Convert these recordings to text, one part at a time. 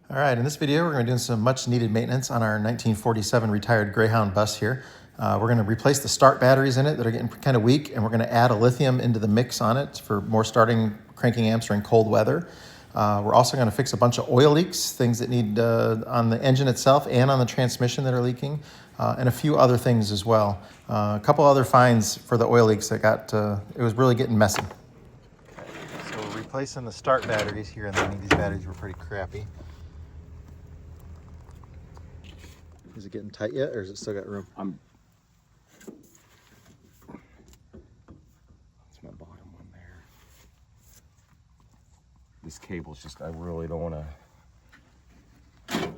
All right, in this video, we're going to be doing some much needed maintenance on our 1947 retired Greyhound bus here. We're going to replace the start batteries in it that are getting kind of weak, and we're going to add a lithium into the mix on it for more starting cranking amps during cold weather. We're also going to fix a bunch of oil leaks, things that need on the engine itself and on the transmission that are leaking, and a few other things as well. A couple other finds for the oil leaks that it was really getting messy. So we're replacing the start batteries here, and I think these batteries were pretty crappy. Is it getting tight yet, or has it still got room? That's my bottom one there. This cable's just, I really don't want to.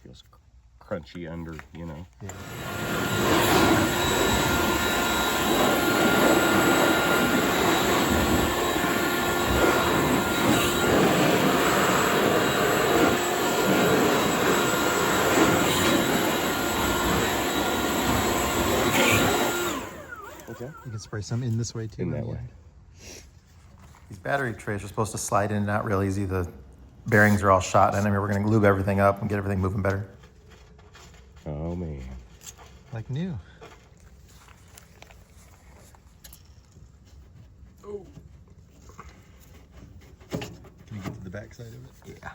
Feels crunchy under, you know. Yeah. Okay. You can spray some in this way too. In that way. These battery trays are supposed to slide in and out real easy. The bearings are all shot, and I mean, we're going to lube everything up and get everything moving better. Oh man. Like new. Oh. Can you get to the back side of it? Yeah.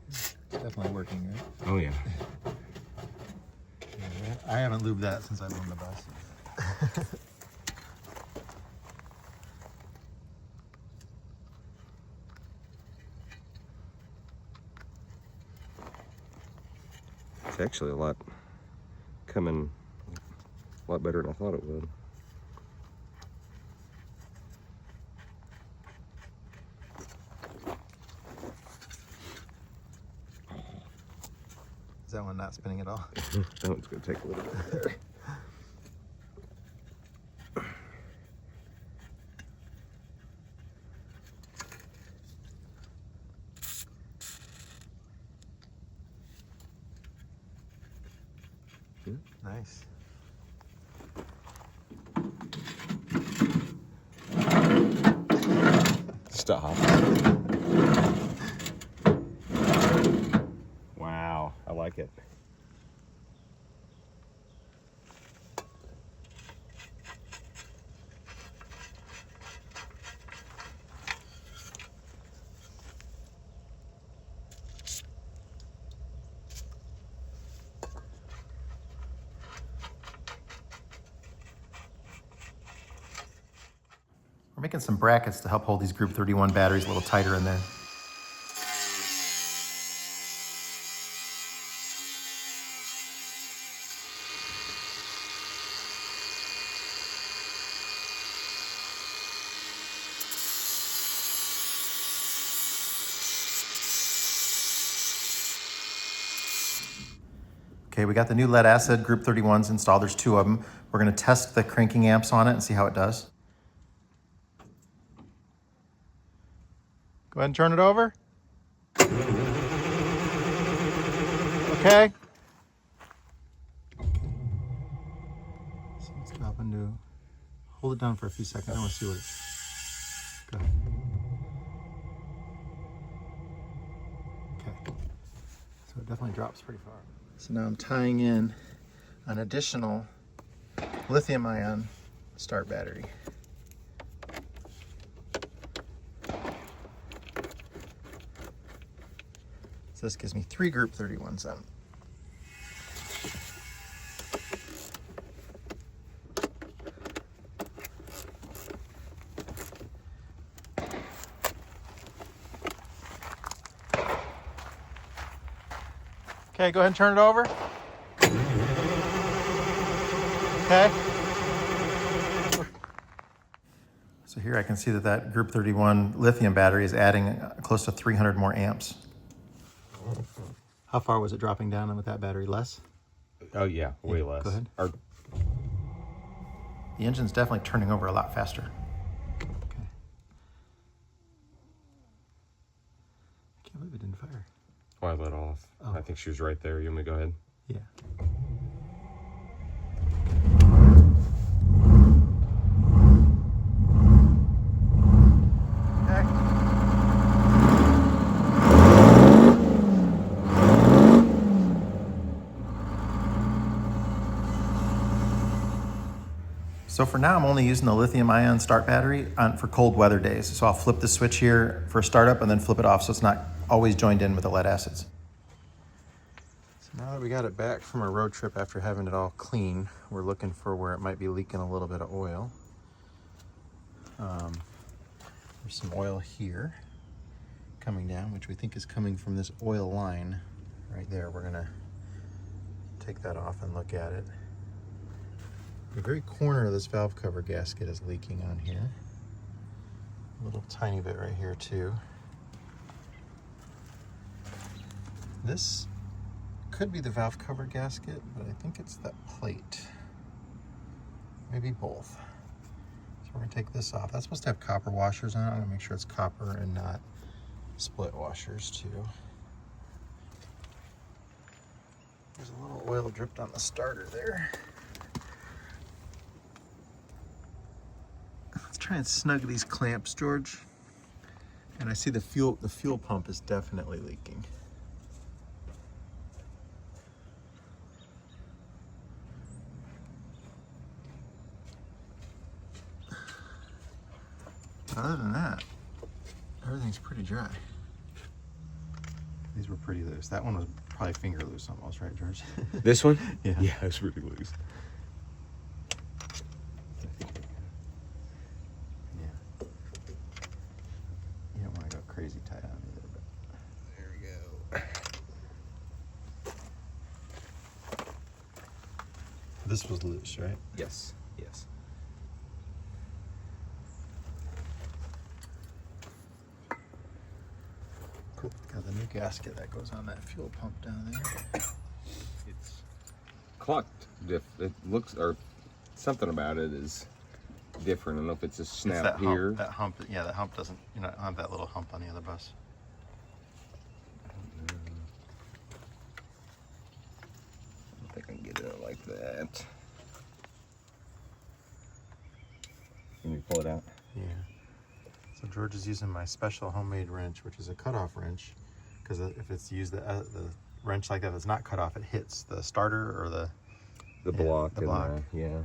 It's definitely working, right? Oh yeah. I haven't lubed that since I've owned the bus. It's actually a lot coming a lot better than I thought it would. Is that one not spinning at all? That one's going to take a little bit there. Nice. Stop. Wow, I like it. We're making some brackets to help hold these Group 31 batteries a little tighter in there. Okay, we got the new lead acid Group 31s installed. There's two of them. We're going to test the cranking amps on it and see how it does. Go ahead and turn it over. Okay. So let's drop into, hold it down for a few seconds. I want to see what it's, go ahead. Okay. So it definitely drops pretty far. So now I'm tying in an additional lithium ion start battery. So this gives me 3 Group 31s then. Okay, go ahead and turn it over. Okay. So here I can see that Group 31 lithium battery is adding close to 300 more amps. How far was it dropping down with that battery? Less? Oh yeah, way less. Go ahead. Or, the engine's definitely turning over a lot faster. Okay. I can't believe it didn't fire. oh, I let off. Oh. I think she was right there. You want me to go ahead? Yeah. So for now, I'm only using the lithium ion start battery for cold weather days. So I'll flip the switch here for startup and then flip it off so it's not always joined in with the lead acids. So now that we got it back from our road trip after having it all clean, we're looking for where it might be leaking a little bit of oil. There's some oil here coming down, which we think is coming from this oil line right there. We're gonna take that off and look at it. The very corner of this valve cover gasket is leaking on here. A little tiny bit right here too. This could be the valve cover gasket, but I think it's that plate. Maybe both. So we're gonna take this off. That's supposed to have copper washers on it. I'm gonna make sure it's copper and not split washers too. There's a little oil dripped on the starter there. Let's try and snug these clamps, George. And I see the fuel pump is definitely leaking. Other than that, everything's pretty dry. These were pretty loose. That one was probably finger loose almost, right, George? This one? Yeah. Yeah, it's really loose. Yeah. You don't want to go crazy tight on either, but there we go. This was loose, right? Yes, yes. Cool. Got the new gasket that goes on that fuel pump down there. It's clocked. It looks, or something about it is different. I don't know if it's a snap that here. Hump, that hump, yeah, that hump doesn't, you know, have that little hump on the other bus. I don't think I can get it out like that. Can you pull it out? Yeah. So George is using my special homemade wrench, which is a cutoff wrench, because if it's used the wrench like that, it's not cut off. It hits the starter or the block. The block. Yeah.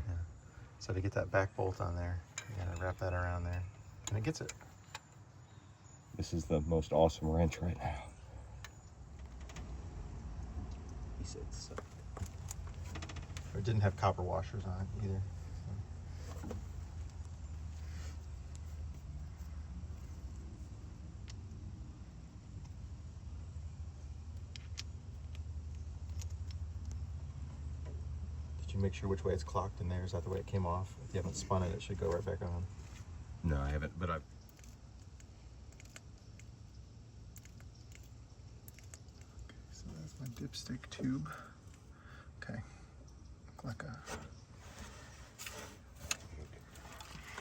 So to get that back bolt on there, you gotta wrap that around there, and it gets it. This is the most awesome wrench right now. He said so. It didn't have copper washers on it either. Did you make sure which way it's clocked in there? Is that the way it came off? If you haven't spun it, it should go right back on. No, I haven't, but I've. So that's my dipstick tube. Okay, look like a.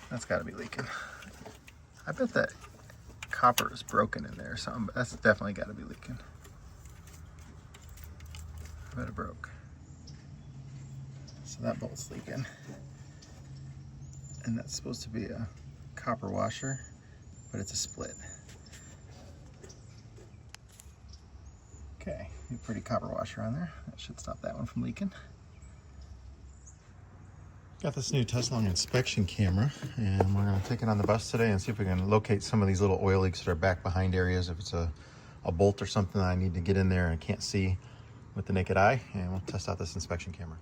That's got to be leaking. I bet that copper is broken in there or something, but that's definitely got to be leaking. I bet it broke. So that bolt's leaking. And that's supposed to be a copper washer, but it's a split. Okay, a pretty copper washer on there. That should stop that one from leaking. Got this new Tesla inspection camera, and we're going to take it on the bus today and see if we can locate some of these little oil leaks that are back behind areas. If it's a bolt or something that I need to get in there and I can't see with the naked eye, and we'll test out this inspection camera.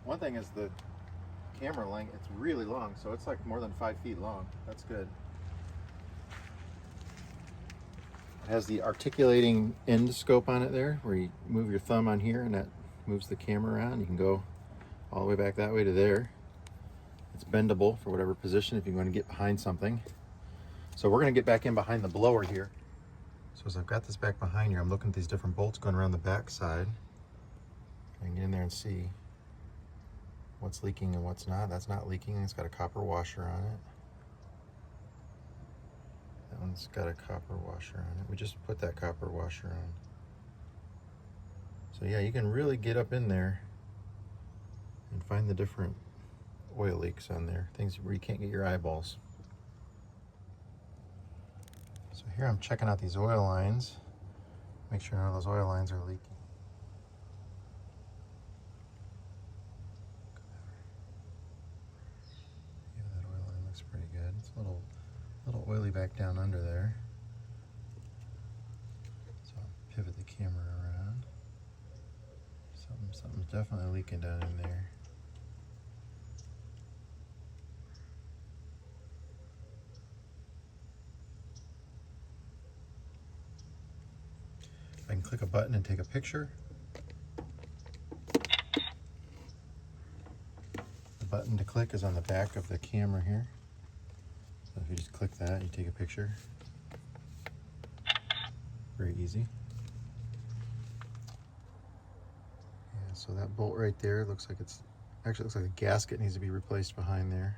One thing is the camera length, it's really long, so it's like more than 5 feet long. That's good. It has the articulating end scope on it there, where you move your thumb on here and that moves the camera around. You can go all the way back that way to there. It's bendable for whatever position if you want to get behind something. So we're going to get back in behind the blower here. So as I've got this back behind here, I'm looking at these different bolts going around the back side. I can get in there and see what's leaking and what's not. That's not leaking. It's got a copper washer on it. That one's got a copper washer on it. We just put that copper washer on. So yeah, you can really get up in there and find the different oil leaks on there, things where you can't get your eyeballs. So here I'm checking out these oil lines, make sure none of those oil lines are leaking. looks pretty good. It's a little oily back down under there. So I'll pivot the camera around. Something's definitely leaking down in there. I can click a button and take a picture. The button to click is on the back of the camera here. So if you just click that, you take a picture. Very easy. Yeah, so that bolt right there looks like looks like the gasket needs to be replaced behind there.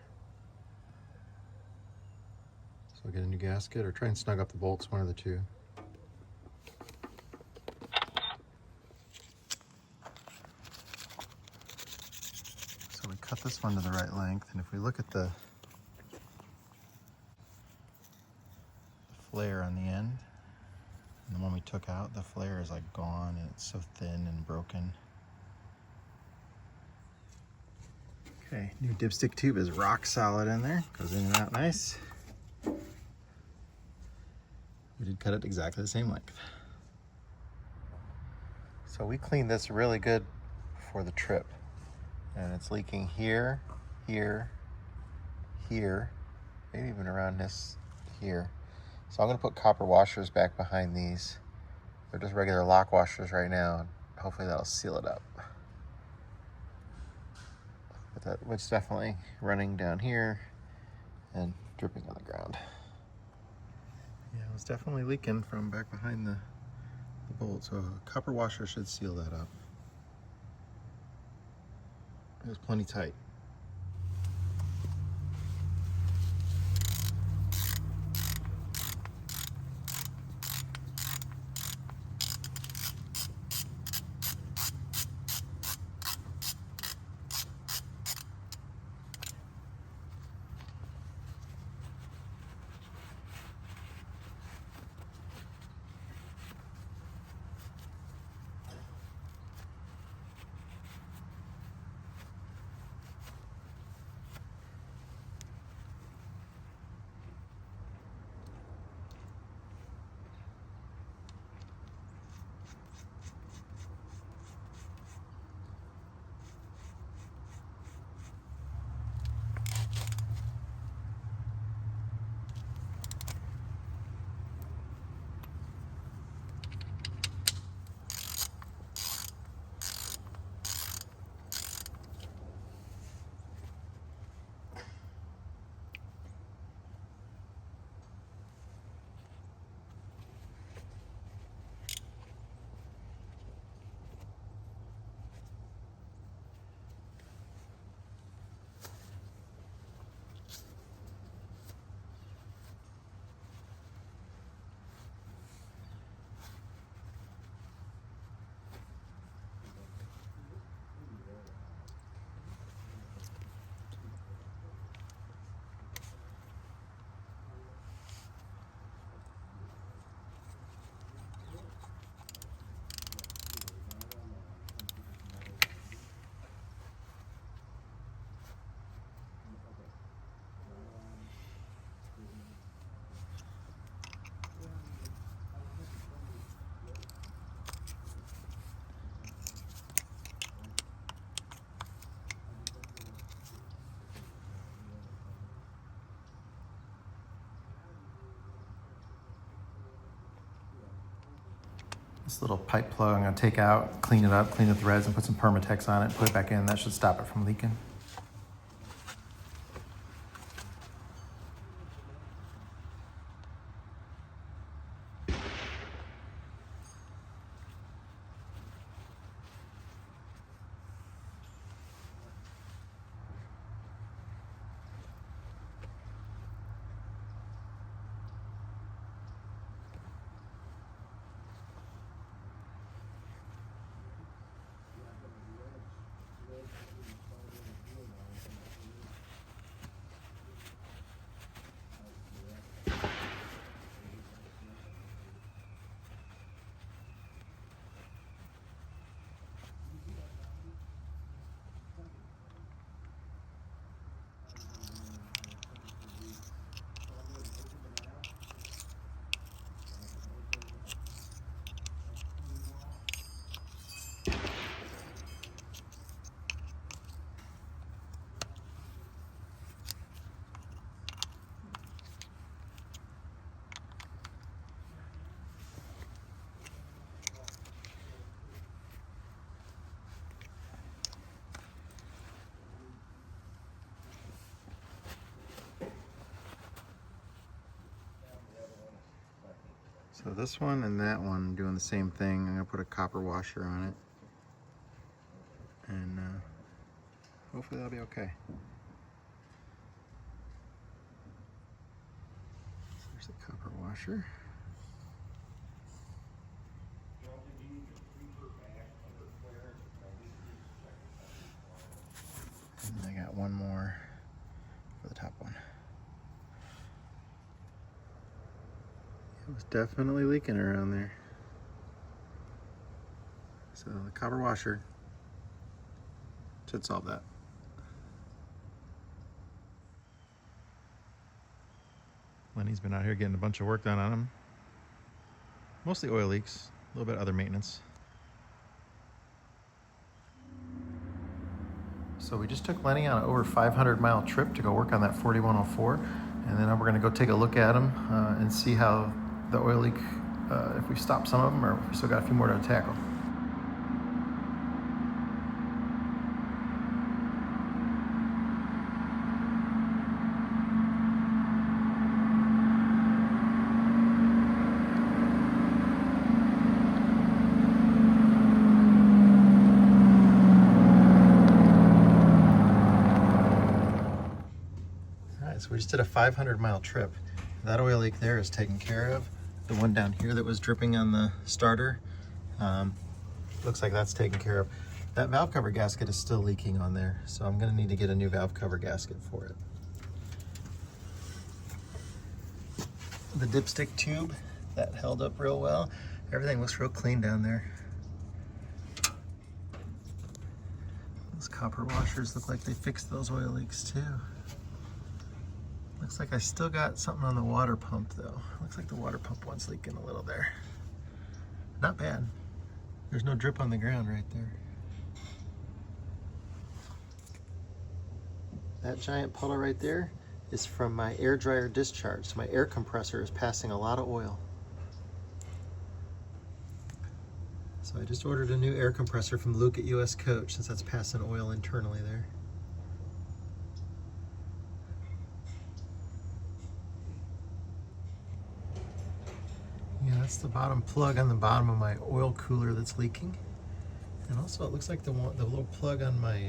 So I'll get a new gasket or try and snug up the bolts, one of the two. So we cut this one to the right length, and if we look at the flare on the end, and the one we took out, the flare is like gone and it's so thin and broken. Okay, new dipstick tube is rock solid in there, goes in and out nice. We did cut it exactly the same length. So we cleaned this really good for the trip, and it's leaking here, here, here, maybe even around this here. So I'm gonna put copper washers back behind these. They're just regular lock washers right now, and hopefully that'll seal it up. But it's definitely running down here and dripping on the ground. Yeah, it was definitely leaking from back behind the bolt, so a copper washer should seal that up. It was plenty tight. This little pipe plug I'm gonna take out, clean it up, clean the threads, and put some Permatex on it, put it back in. That should stop it from leaking. So this one and that one doing the same thing. I'm gonna put a copper washer on it, and hopefully that'll be okay. So there's the copper washer. And I got one more for the top one. It was definitely leaking around there. So the copper washer should solve that. Lenny's been out here getting a bunch of work done on him. Mostly oil leaks, a little bit other maintenance. So we just took Lenny on an over 500-mile trip to go work on that 4104, and then we're going to go take a look at them and see how the oil leak, if we stopped some of them or if we still got a few more to tackle. So we just did a 500-mile trip. That oil leak there is taken care of. The one down here that was dripping on the starter, looks like that's taken care of. That valve cover gasket is still leaking on there, so I'm gonna need to get a new valve cover gasket for it. The dipstick tube, that held up real well. Everything looks real clean down there. Those copper washers look like they fixed those oil leaks too. Looks like I still got something on the water pump though. Looks like the water pump one's leaking a little there. Not bad. There's no drip on the ground right there. That giant puddle right there is from my air dryer discharge. So my air compressor is passing a lot of oil. So I just ordered a new air compressor from Luke at US Coach since that's passing oil internally there. Yeah, that's the bottom plug on the bottom of my oil cooler that's leaking. And also it looks like the little plug on my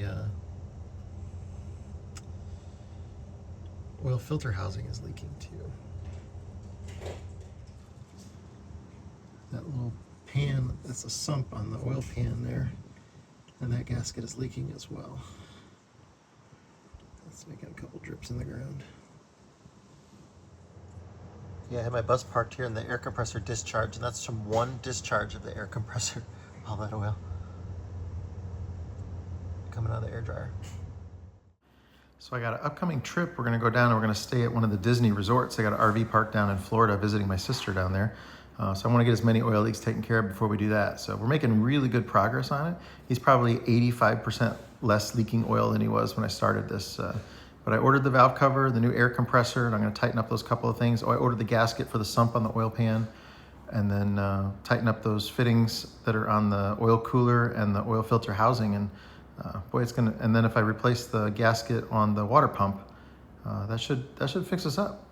oil filter housing is leaking too. That little pan, that's a sump on the oil pan there. And that gasket is leaking as well. That's making a couple drips in the ground. Yeah, I have my bus parked here in the air compressor discharge, and that's from one discharge of the air compressor. All that oil coming out of the air dryer. So I got an upcoming trip. We're gonna go down and we're gonna stay at one of the Disney resorts. I got an RV park down in Florida visiting my sister down there. So I wanna get as many oil leaks taken care of before we do that. So we're making really good progress on it. He's probably 85% less leaking oil than he was when I started this. But I ordered the valve cover, the new air compressor, and I'm gonna tighten up those couple of things. Oh, I ordered the gasket for the sump on the oil pan, and then tighten up those fittings that are on the oil cooler and the oil filter housing. And boy, it's gonna, and then if I replace the gasket on the water pump, that should fix us up.